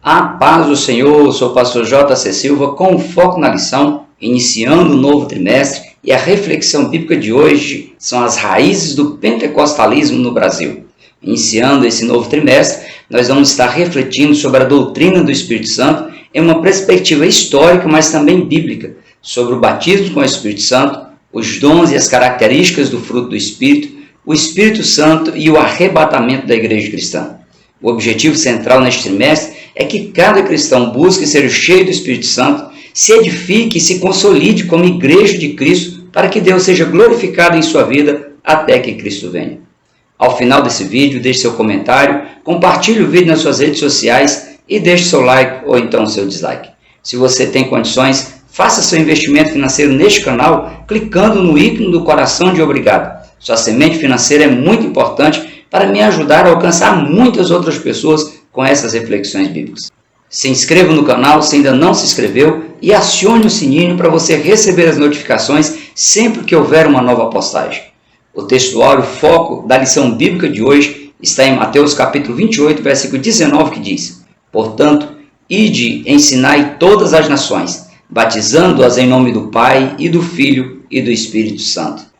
A paz do Senhor, sou o pastor J.C. Silva com foco na lição, iniciando o novo trimestre, e a reflexão bíblica de hoje são as raízes do pentecostalismo no Brasil. Iniciando esse novo trimestre, nós vamos estar refletindo sobre a doutrina do Espírito Santo em uma perspectiva histórica, mas também bíblica, sobre o batismo com o Espírito Santo, os dons e as características do fruto do Espírito, o Espírito Santo e o arrebatamento da igreja cristã. O objetivo central neste trimestre é que cada cristão busque ser cheio do Espírito Santo, se edifique e se consolide como igreja de Cristo para que Deus seja glorificado em sua vida até que Cristo venha. Ao final desse vídeo, deixe seu comentário, compartilhe o vídeo nas suas redes sociais e deixe seu like ou então seu dislike. Se você tem condições, faça seu investimento financeiro neste canal clicando no ícone do coração de obrigado. Sua semente financeira é muito importante para me ajudar a alcançar muitas outras pessoas com essas reflexões bíblicas. Se inscreva no canal se ainda não se inscreveu e acione o sininho para você receber as notificações sempre que houver uma nova postagem. O textuário foco da lição bíblica de hoje está em Mateus capítulo 28, versículo 19, que diz: Portanto, ide, ensinai todas as nações, batizando-as em nome do Pai e do Filho e do Espírito Santo.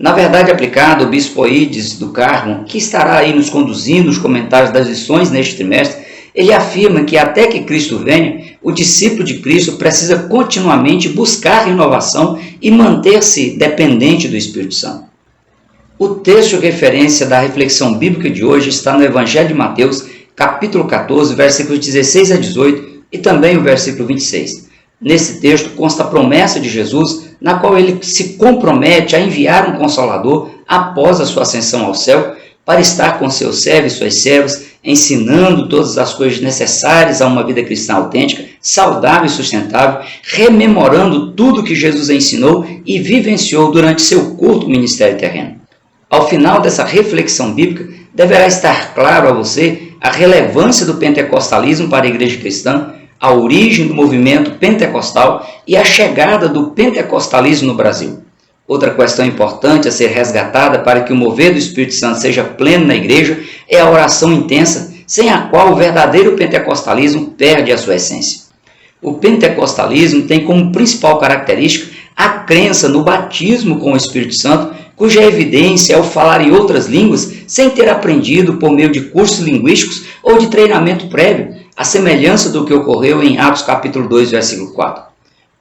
Na verdade aplicada, o bispo Oídes do Carmo, que estará aí nos conduzindo os comentários das lições neste trimestre, ele afirma que até que Cristo venha, o discípulo de Cristo precisa continuamente buscar renovação e manter-se dependente do Espírito Santo. O texto de referência da reflexão bíblica de hoje está no Evangelho de Mateus, capítulo 14, versículos 16 a 18 e também o versículo 26. Nesse texto consta a promessa de Jesus, na qual ele se compromete a enviar um Consolador após a sua ascensão ao céu, para estar com seus servos e suas servas, ensinando todas as coisas necessárias a uma vida cristã autêntica, saudável e sustentável, rememorando tudo que Jesus ensinou e vivenciou durante seu curto ministério terreno. Ao final dessa reflexão bíblica, deverá estar claro a você a relevância do pentecostalismo para a igreja cristã, a origem do movimento pentecostal e a chegada do pentecostalismo no Brasil. Outra questão importante a ser resgatada para que o mover do Espírito Santo seja pleno na igreja é a oração intensa, sem a qual o verdadeiro pentecostalismo perde a sua essência. O pentecostalismo tem como principal característica a crença no batismo com o Espírito Santo, cuja evidência é o falar em outras línguas sem ter aprendido por meio de cursos linguísticos ou de treinamento prévio, a semelhança do que ocorreu em Atos capítulo 2, versículo 4.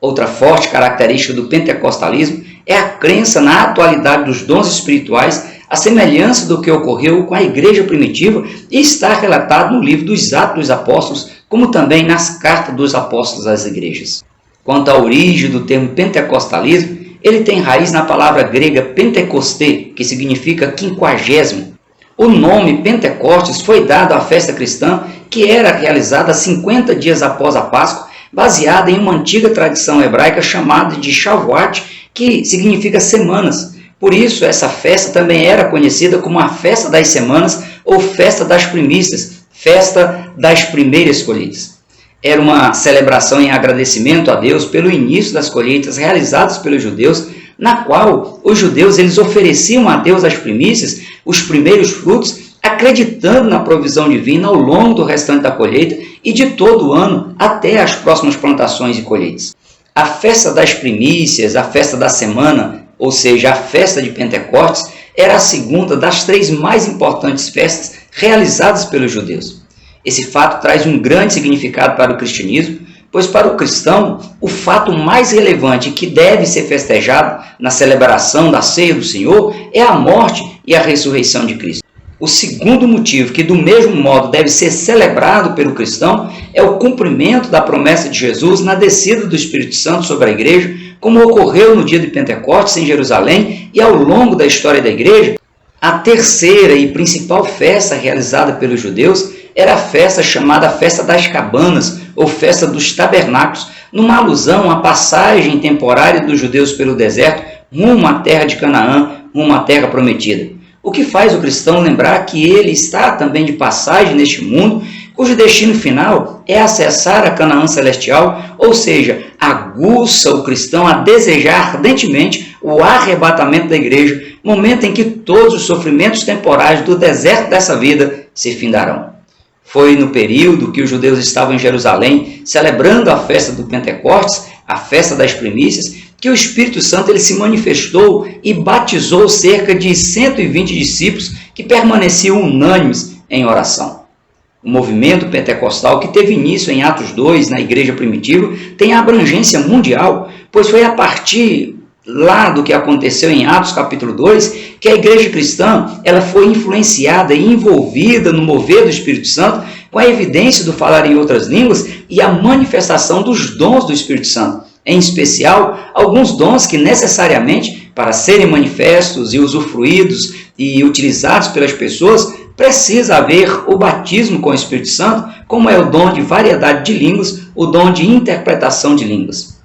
Outra forte característica do pentecostalismo é a crença na atualidade dos dons espirituais, a semelhança do que ocorreu com a igreja primitiva e está relatado no livro dos Atos dos Apóstolos, como também nas cartas dos apóstolos às igrejas. Quanto à origem do termo pentecostalismo, ele tem raiz na palavra grega pentecosté, que significa quinquagésimo. O nome Pentecostes foi dado à festa cristã que era realizada 50 dias após a Páscoa, baseada em uma antiga tradição hebraica chamada de Shavuot, que significa semanas. Por isso, essa festa também era conhecida como a Festa das Semanas ou Festa das Primícias, Festa das Primeiras Colheitas. Era uma celebração em agradecimento a Deus pelo início das colheitas realizadas pelos judeus, na qual os judeus eles ofereciam a Deus as primícias, os primeiros frutos, acreditando na provisão divina ao longo do restante da colheita e de todo o ano até as próximas plantações e colheitas. A festa das primícias, a festa da semana, ou seja, a festa de Pentecostes, era a segunda das três mais importantes festas realizadas pelos judeus. Esse fato traz um grande significado para o cristianismo, pois para o cristão, o fato mais relevante que deve ser festejado na celebração da ceia do Senhor é a morte e a ressurreição de Cristo. O segundo motivo que do mesmo modo deve ser celebrado pelo cristão é o cumprimento da promessa de Jesus na descida do Espírito Santo sobre a igreja, como ocorreu no dia de Pentecostes em Jerusalém e ao longo da história da igreja. A terceira e principal festa realizada pelos judeus era a festa chamada Festa das Cabanas ou Festa dos Tabernáculos, numa alusão à passagem temporária dos judeus pelo deserto rumo à terra de Canaã, rumo à terra prometida. O que faz o cristão lembrar que ele está também de passagem neste mundo, cujo destino final é acessar a Canaã celestial, ou seja, aguça o cristão a desejar ardentemente o arrebatamento da igreja, momento em que todos os sofrimentos temporais do deserto dessa vida se findarão. Foi no período que os judeus estavam em Jerusalém, celebrando a festa do Pentecostes, a festa das primícias, que o Espírito Santo ele se manifestou e batizou cerca de 120 discípulos que permaneciam unânimes em oração. O movimento pentecostal, que teve início em Atos 2, na igreja primitiva, tem abrangência mundial, pois foi a partir lá do que aconteceu em Atos capítulo 2, que a igreja cristã ela foi influenciada e envolvida no mover do Espírito Santo com a evidência do falar em outras línguas e a manifestação dos dons do Espírito Santo. Em especial, alguns dons que necessariamente, para serem manifestos e usufruídos e utilizados pelas pessoas, precisa haver o batismo com o Espírito Santo, como é o dom de variedade de línguas, o dom de interpretação de línguas.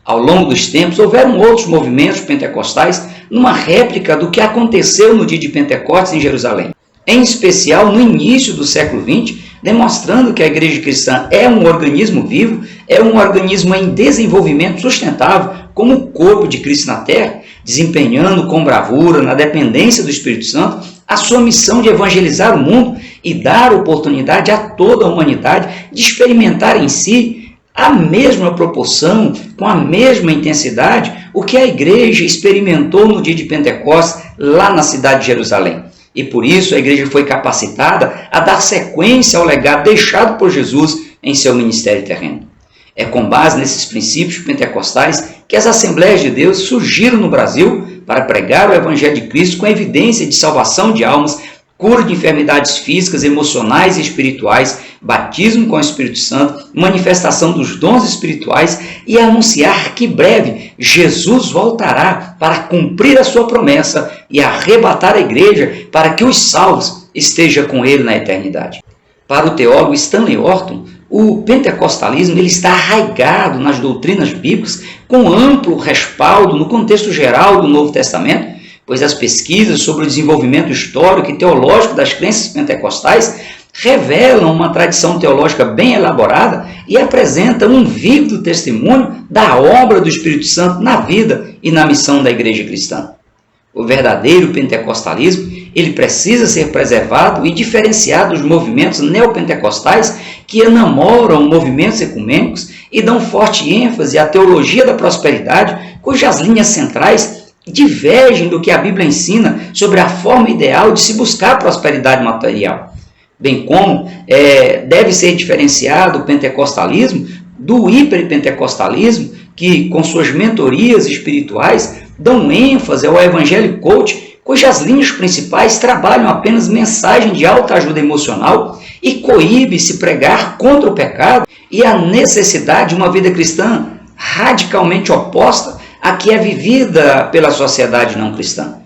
Ao longo dos tempos, houveram outros movimentos pentecostais numa réplica do que aconteceu no dia de Pentecostes em Jerusalém. Em especial, no início do século XX, demonstrando que a igreja cristã é um organismo vivo, é um organismo em desenvolvimento sustentável, como o corpo de Cristo na terra, desempenhando com bravura, na dependência do Espírito Santo, a sua missão de evangelizar o mundo e dar oportunidade a toda a humanidade de experimentar em si a mesma proporção, com a mesma intensidade, o que a igreja experimentou no dia de Pentecostes, lá na cidade de Jerusalém. E por isso a igreja foi capacitada a dar sequência ao legado deixado por Jesus em seu ministério terreno. É com base nesses princípios pentecostais que as Assembleias de Deus surgiram no Brasil para pregar o Evangelho de Cristo com evidência de salvação de almas, cura de enfermidades físicas, emocionais e espirituais, batismo com o Espírito Santo, manifestação dos dons espirituais e anunciar que breve Jesus voltará para cumprir a sua promessa e arrebatar a igreja para que os salvos estejam com ele na eternidade. Para o teólogo Stanley Orton, o pentecostalismo ele está arraigado nas doutrinas bíblicas com amplo respaldo no contexto geral do Novo Testamento, pois as pesquisas sobre o desenvolvimento histórico e teológico das crenças pentecostais revelam uma tradição teológica bem elaborada e apresentam um vívido testemunho da obra do Espírito Santo na vida e na missão da igreja cristã. O verdadeiro pentecostalismo ele precisa ser preservado e diferenciado dos movimentos neopentecostais que enamoram movimentos ecumênicos e dão forte ênfase à teologia da prosperidade, cujas linhas centrais divergem do que a Bíblia ensina sobre a forma ideal de se buscar a prosperidade material. Bem como deve ser diferenciado o pentecostalismo do hiperpentecostalismo, que com suas mentorias espirituais dão ênfase ao evangelho coach, cujas linhas principais trabalham apenas mensagem de autoajuda emocional e coíbe-se pregar contra o pecado e a necessidade de uma vida cristã radicalmente oposta à que é vivida pela sociedade não cristã.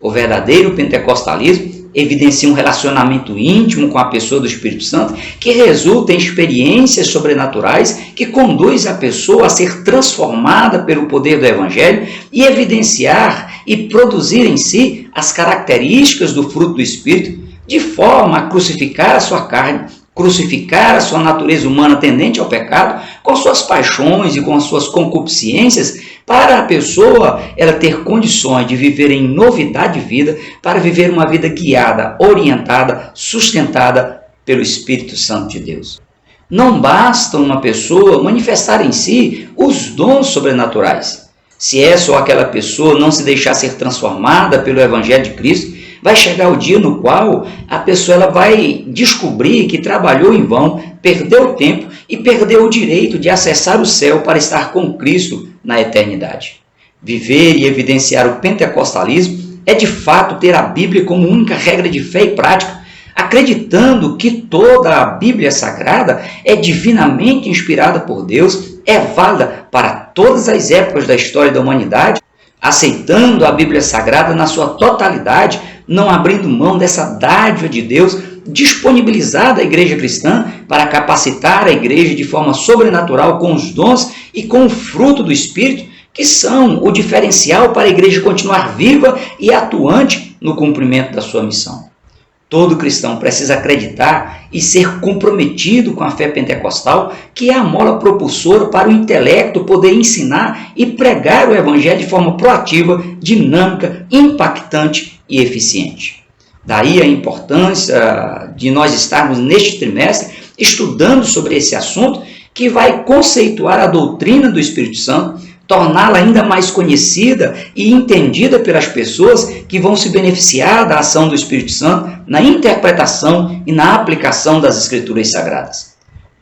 O verdadeiro pentecostalismo evidencia um relacionamento íntimo com a pessoa do Espírito Santo que resulta em experiências sobrenaturais que conduz a pessoa a ser transformada pelo poder do Evangelho e evidenciar e produzir em si as características do fruto do Espírito, de forma a crucificar a sua carne, crucificar a sua natureza humana tendente ao pecado, com suas paixões e com as suas concupiscências, para a pessoa ela ter condições de viver em novidade de vida, para viver uma vida guiada, orientada, sustentada pelo Espírito Santo de Deus. Não basta uma pessoa manifestar em si os dons sobrenaturais. Se essa ou aquela pessoa não se deixar ser transformada pelo Evangelho de Cristo, vai chegar o dia no qual a pessoa ela vai descobrir que trabalhou em vão, perdeu tempo e perdeu o direito de acessar o céu para estar com Cristo na eternidade. Viver e evidenciar o pentecostalismo é de fato ter a Bíblia como única regra de fé e prática, acreditando que toda a Bíblia Sagrada é divinamente inspirada por Deus, é válida para todas as épocas da história da humanidade, aceitando a Bíblia Sagrada na sua totalidade, não abrindo mão dessa dádiva de Deus disponibilizada à igreja cristã para capacitar a igreja de forma sobrenatural com os dons e com o fruto do Espírito, que são o diferencial para a igreja continuar viva e atuante no cumprimento da sua missão. Todo cristão precisa acreditar e ser comprometido com a fé pentecostal, que é a mola propulsora para o intelecto poder ensinar e pregar o Evangelho de forma proativa, dinâmica, impactante e eficiente. Daí a importância de nós estarmos neste trimestre estudando sobre esse assunto, que vai conceituar a doutrina do Espírito Santo, torná-la ainda mais conhecida e entendida pelas pessoas que vão se beneficiar da ação do Espírito Santo na interpretação e na aplicação das Escrituras Sagradas.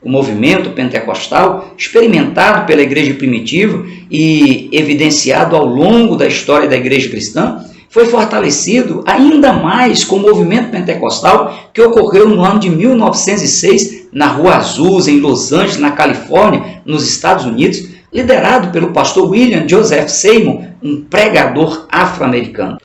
O movimento pentecostal, experimentado pela igreja primitiva e evidenciado ao longo da história da igreja cristã, foi fortalecido ainda mais com o movimento pentecostal que ocorreu no ano de 1906 na Rua Azusa, em Los Angeles, na Califórnia, nos Estados Unidos, liderado pelo pastor William Joseph Seymour, um pregador afro-americano.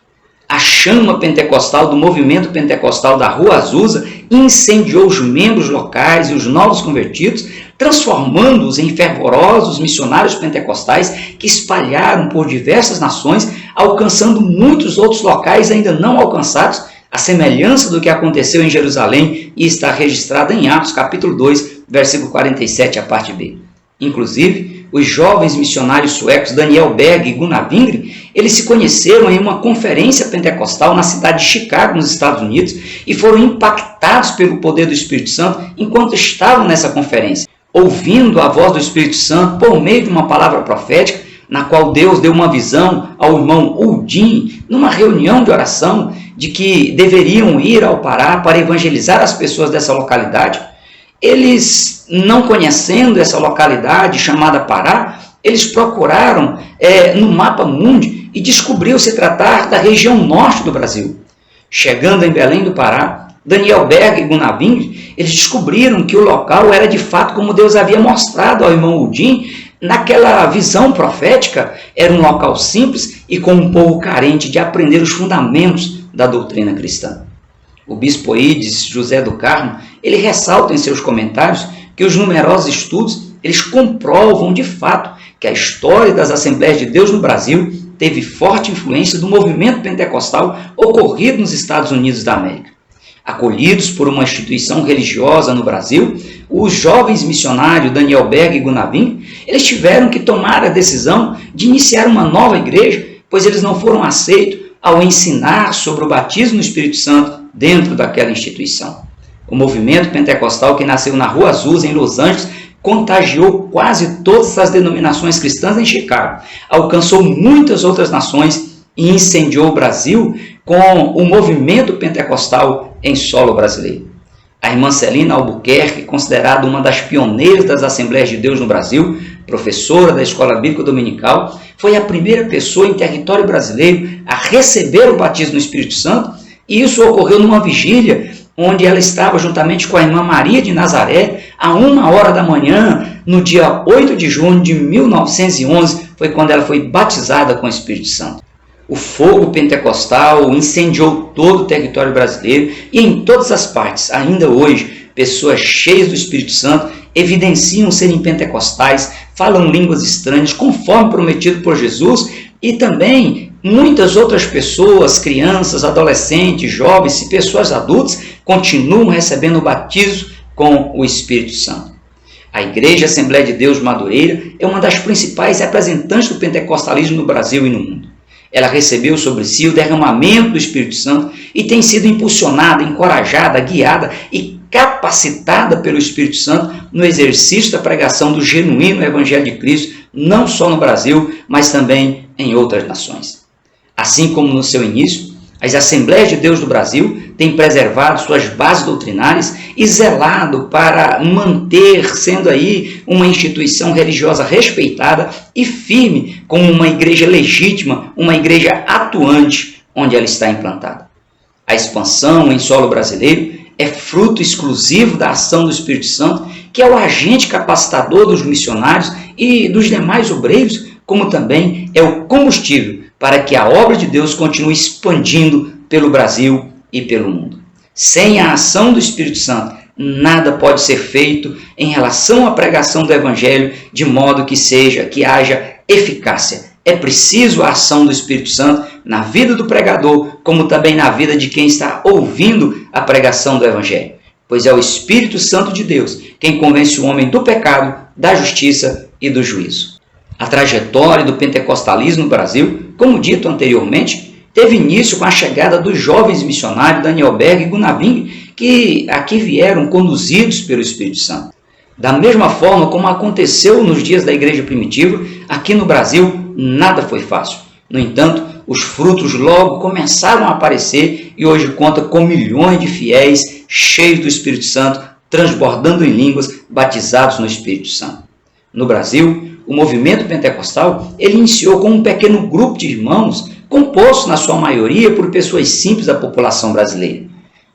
A chama pentecostal do movimento pentecostal da Rua Azusa incendiou os membros locais e os novos convertidos, transformando-os em fervorosos missionários pentecostais que espalharam por diversas nações, alcançando muitos outros locais ainda não alcançados, a semelhança do que aconteceu em Jerusalém e está registrada em Atos capítulo 2, versículo 47, a parte B. Inclusive, os jovens missionários suecos Daniel Berg e Gunnar Wingren, eles se conheceram em uma conferência pentecostal na cidade de Chicago, nos Estados Unidos, e foram impactados pelo poder do Espírito Santo enquanto estavam nessa conferência, ouvindo a voz do Espírito Santo por meio de uma palavra profética, na qual Deus deu uma visão ao irmão Uldin, numa reunião de oração, de que deveriam ir ao Pará para evangelizar as pessoas dessa localidade. Eles, não conhecendo essa localidade chamada Pará, eles procuraram no mapa mundi e descobriu se tratar da região norte do Brasil. Chegando em Belém do Pará, Daniel Berg e Gunnar Wingren, eles descobriram que o local era de fato como Deus havia mostrado ao irmão Uldin. Naquela visão profética, era um local simples e com um povo carente de aprender os fundamentos da doutrina cristã. O bispo Eides José do Carmo, ele ressalta em seus comentários que os numerosos estudos, eles comprovam de fato que a história das Assembleias de Deus no Brasil teve forte influência do movimento pentecostal ocorrido nos Estados Unidos da América. Acolhidos por uma instituição religiosa no Brasil, os jovens missionários Daniel Berg e Gunnar Wingren, eles tiveram que tomar a decisão de iniciar uma nova igreja, pois eles não foram aceitos ao ensinar sobre o batismo no Espírito Santo dentro daquela instituição. O movimento pentecostal que nasceu na Rua Azusa, em Los Angeles, contagiou quase todas as denominações cristãs em Chicago, alcançou muitas outras nações e incendiou o Brasil com o movimento pentecostal em solo brasileiro. A irmã Celina Albuquerque, considerada uma das pioneiras das Assembleias de Deus no Brasil, professora da Escola Bíblica Dominical, foi a primeira pessoa em território brasileiro a receber o batismo no Espírito Santo, e isso ocorreu numa vigília onde ela estava juntamente com a irmã Maria de Nazaré, a 1h da manhã, no dia 8 de junho de 1911, foi quando ela foi batizada com o Espírito Santo. O fogo pentecostal incendiou todo o território brasileiro e em todas as partes, ainda hoje, pessoas cheias do Espírito Santo evidenciam serem pentecostais, falam línguas estranhas, conforme prometido por Jesus, e também muitas outras pessoas, crianças, adolescentes, jovens e pessoas adultas continuam recebendo o batismo com o Espírito Santo. A Igreja Assembleia de Deus Madureira é uma das principais representantes do pentecostalismo no Brasil e no mundo. Ela recebeu sobre si o derramamento do Espírito Santo e tem sido impulsionada, encorajada, guiada e capacitada pelo Espírito Santo no exercício da pregação do genuíno Evangelho de Cristo, não só no Brasil, mas também em outras nações. Assim como no seu início, as Assembleias de Deus do Brasil têm preservado suas bases doutrinárias e zelado para manter, sendo aí uma instituição religiosa respeitada e firme como uma igreja legítima, uma igreja atuante onde ela está implantada. A expansão em solo brasileiro é fruto exclusivo da ação do Espírito Santo, que é o agente capacitador dos missionários e dos demais obreiros, como também é o combustível para que a obra de Deus continue expandindo pelo Brasil e pelo mundo. Sem a ação do Espírito Santo, nada pode ser feito em relação à pregação do Evangelho, de modo que haja eficácia. É preciso a ação do Espírito Santo na vida do pregador, como também na vida de quem está ouvindo a pregação do Evangelho. Pois é o Espírito Santo de Deus quem convence o homem do pecado, da justiça e do juízo. A trajetória do pentecostalismo no Brasil, como dito anteriormente, teve início com a chegada dos jovens missionários Daniel Berg e Gunnar Ving, que aqui vieram conduzidos pelo Espírito Santo. Da mesma forma como aconteceu nos dias da igreja primitiva, aqui no Brasil nada foi fácil. No entanto, os frutos logo começaram a aparecer e hoje conta com milhões de fiéis cheios do Espírito Santo, transbordando em línguas, batizados no Espírito Santo. No Brasil, o movimento pentecostal ele iniciou com um pequeno grupo de irmãos, composto na sua maioria por pessoas simples da população brasileira.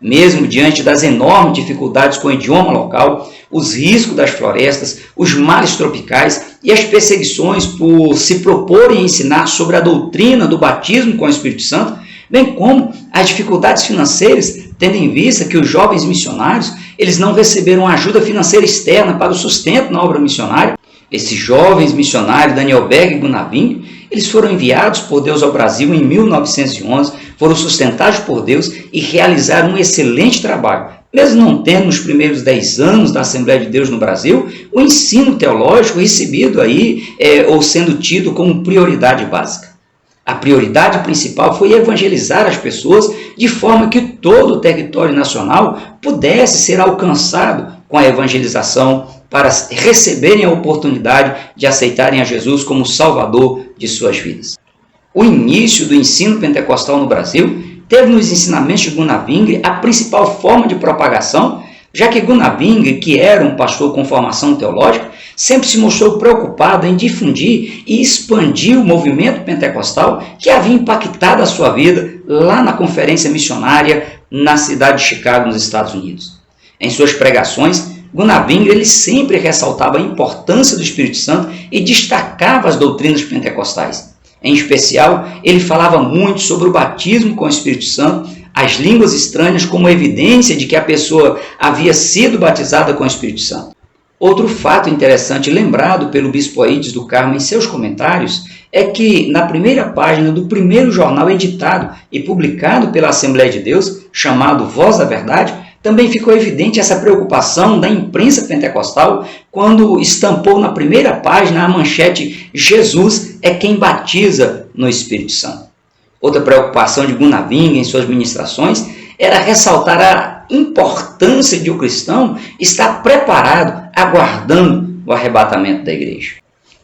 Mesmo diante das enormes dificuldades com o idioma local, os riscos das florestas, os males tropicais e as perseguições por se proporem ensinar sobre a doutrina do batismo com o Espírito Santo, bem como as dificuldades financeiras, tendo em vista que os jovens missionários eles não receberam ajuda financeira externa para o sustento na obra missionária. Esses jovens missionários, Daniel Berg e Gunnar Ving, eles foram enviados por Deus ao Brasil em 1911, foram sustentados por Deus e realizaram um excelente trabalho, mesmo não tendo nos primeiros 10 anos da Assembleia de Deus no Brasil o ensino teológico recebido aí, ou sendo tido como prioridade básica. A prioridade principal foi evangelizar as pessoas de forma que todo o território nacional pudesse ser alcançado com a evangelização para receberem a oportunidade de aceitarem a Jesus como Salvador de suas vidas. O início do ensino pentecostal no Brasil teve nos ensinamentos de Gunnar Ving a principal forma de propagação, já que Gunnar Ving, que era um pastor com formação teológica, sempre se mostrou preocupado em difundir e expandir o movimento pentecostal que havia impactado a sua vida lá na conferência missionária na cidade de Chicago, nos Estados Unidos. Em suas pregações, Gunnar Ving ele sempre ressaltava a importância do Espírito Santo e destacava as doutrinas pentecostais. Em especial, ele falava muito sobre o batismo com o Espírito Santo, as línguas estranhas como evidência de que a pessoa havia sido batizada com o Espírito Santo. Outro fato interessante lembrado pelo bispo Aídes do Carmo em seus comentários é que na primeira página do primeiro jornal editado e publicado pela Assembleia de Deus, chamado Voz da Verdade, também ficou evidente essa preocupação da imprensa pentecostal quando estampou na primeira página a manchete "Jesus é quem batiza no Espírito Santo". Outra preocupação de Gunnar Ving em suas ministrações era ressaltar a importância de o cristão estar preparado, aguardando o arrebatamento da igreja.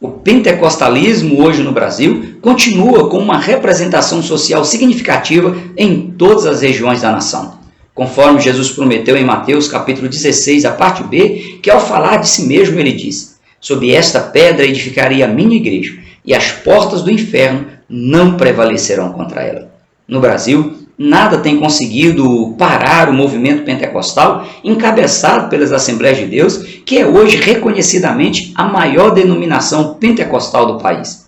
O pentecostalismo hoje no Brasil continua com uma representação social significativa em todas as regiões da nação. Conforme Jesus prometeu em Mateus capítulo 16, a parte B, que ao falar de si mesmo ele disse: "Sob esta pedra edificarei a minha igreja, e as portas do inferno não prevalecerão contra ela". No Brasil, nada tem conseguido parar o movimento pentecostal encabeçado pelas Assembleias de Deus, que é hoje reconhecidamente a maior denominação pentecostal do país.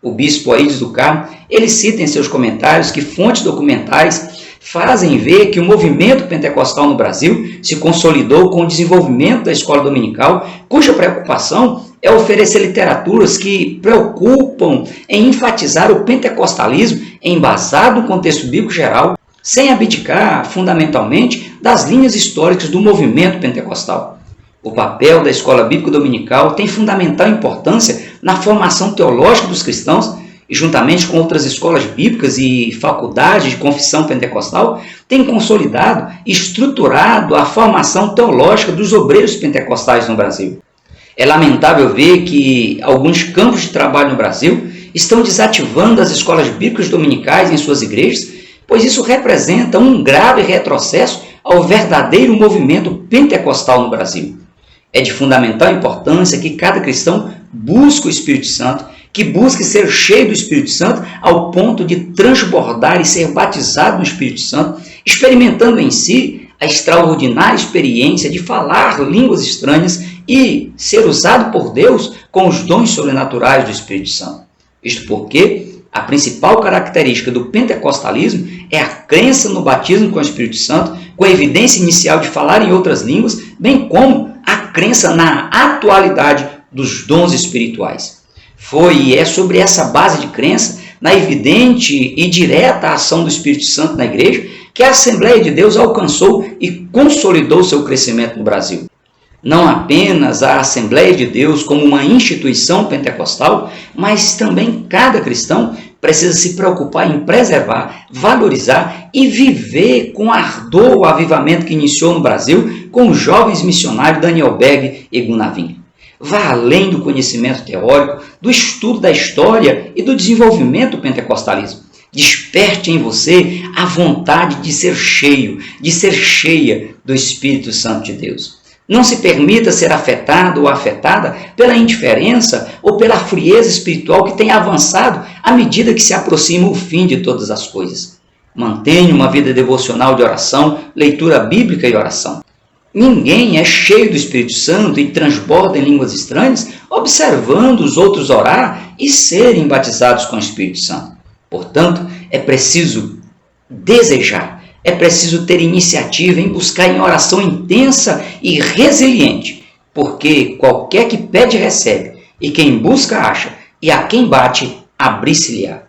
O bispo Aídes do Carmo, ele cita em seus comentários que fontes documentais fazem ver que o movimento pentecostal no Brasil se consolidou com o desenvolvimento da escola dominical, cuja preocupação é oferecer literaturas que preocupam em enfatizar o pentecostalismo embasado no contexto bíblico geral, sem abdicar fundamentalmente das linhas históricas do movimento pentecostal. O papel da escola bíblica dominical tem fundamental importância na formação teológica dos cristãos e, juntamente com outras escolas bíblicas e faculdades de confissão pentecostal, tem consolidado e estruturado a formação teológica dos obreiros pentecostais no Brasil. É lamentável ver que alguns campos de trabalho no Brasil estão desativando as escolas bíblicas dominicais em suas igrejas, pois isso representa um grave retrocesso ao verdadeiro movimento pentecostal no Brasil. É de fundamental importância que cada cristão busque o Espírito Santo, que busque ser cheio do Espírito Santo ao ponto de transbordar e ser batizado no Espírito Santo, experimentando em si a extraordinária experiência de falar línguas estranhas e ser usado por Deus com os dons sobrenaturais do Espírito Santo. Isto porque a principal característica do pentecostalismo é a crença no batismo com o Espírito Santo, com a evidência inicial de falar em outras línguas, bem como a crença na atualidade dos dons espirituais. Foi e é sobre essa base de crença, na evidente e direta ação do Espírito Santo na igreja, que a Assembleia de Deus alcançou e consolidou seu crescimento no Brasil. Não apenas a Assembleia de Deus como uma instituição pentecostal, mas também cada cristão precisa se preocupar em preservar, valorizar e viver com ardor o avivamento que iniciou no Brasil com os jovens missionários Daniel Berg e Gunavin. Vá além do conhecimento teórico, do estudo da história e do desenvolvimento do pentecostalismo. Desperte em você a vontade de ser cheio, de ser cheia do Espírito Santo de Deus. Não se permita ser afetado ou afetada pela indiferença ou pela frieza espiritual que tem avançado à medida que se aproxima o fim de todas as coisas. Mantenha uma vida devocional de oração, leitura bíblica e oração. Ninguém é cheio do Espírito Santo e transborda em línguas estranhas, observando os outros orar e serem batizados com o Espírito Santo. Portanto, é preciso desejar, é preciso ter iniciativa em buscar em oração intensa e resiliente, porque qualquer que pede recebe, e quem busca acha, e a quem bate abrir-se-lhe-á.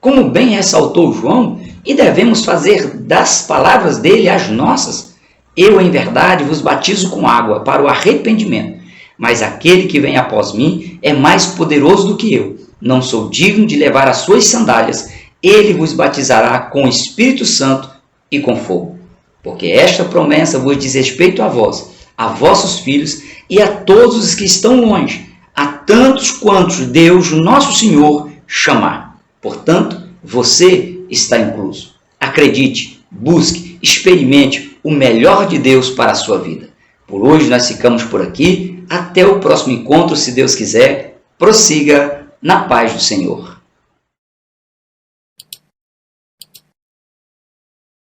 Como bem ressaltou João, e devemos fazer das palavras dele as nossas, eu, em verdade, vos batizo com água para o arrependimento, mas aquele que vem após mim é mais poderoso do que eu. Não sou digno de levar as suas sandálias. Ele vos batizará com o Espírito Santo e com fogo. Porque esta promessa vos diz respeito a vós, a vossos filhos e a todos os que estão longe, a tantos quantos Deus, nosso Senhor, chamar. Portanto, você está incluso. Acredite, busque, experimente o melhor de Deus para a sua vida. Por hoje nós ficamos por aqui. Até o próximo encontro, se Deus quiser. Prossiga na paz do Senhor.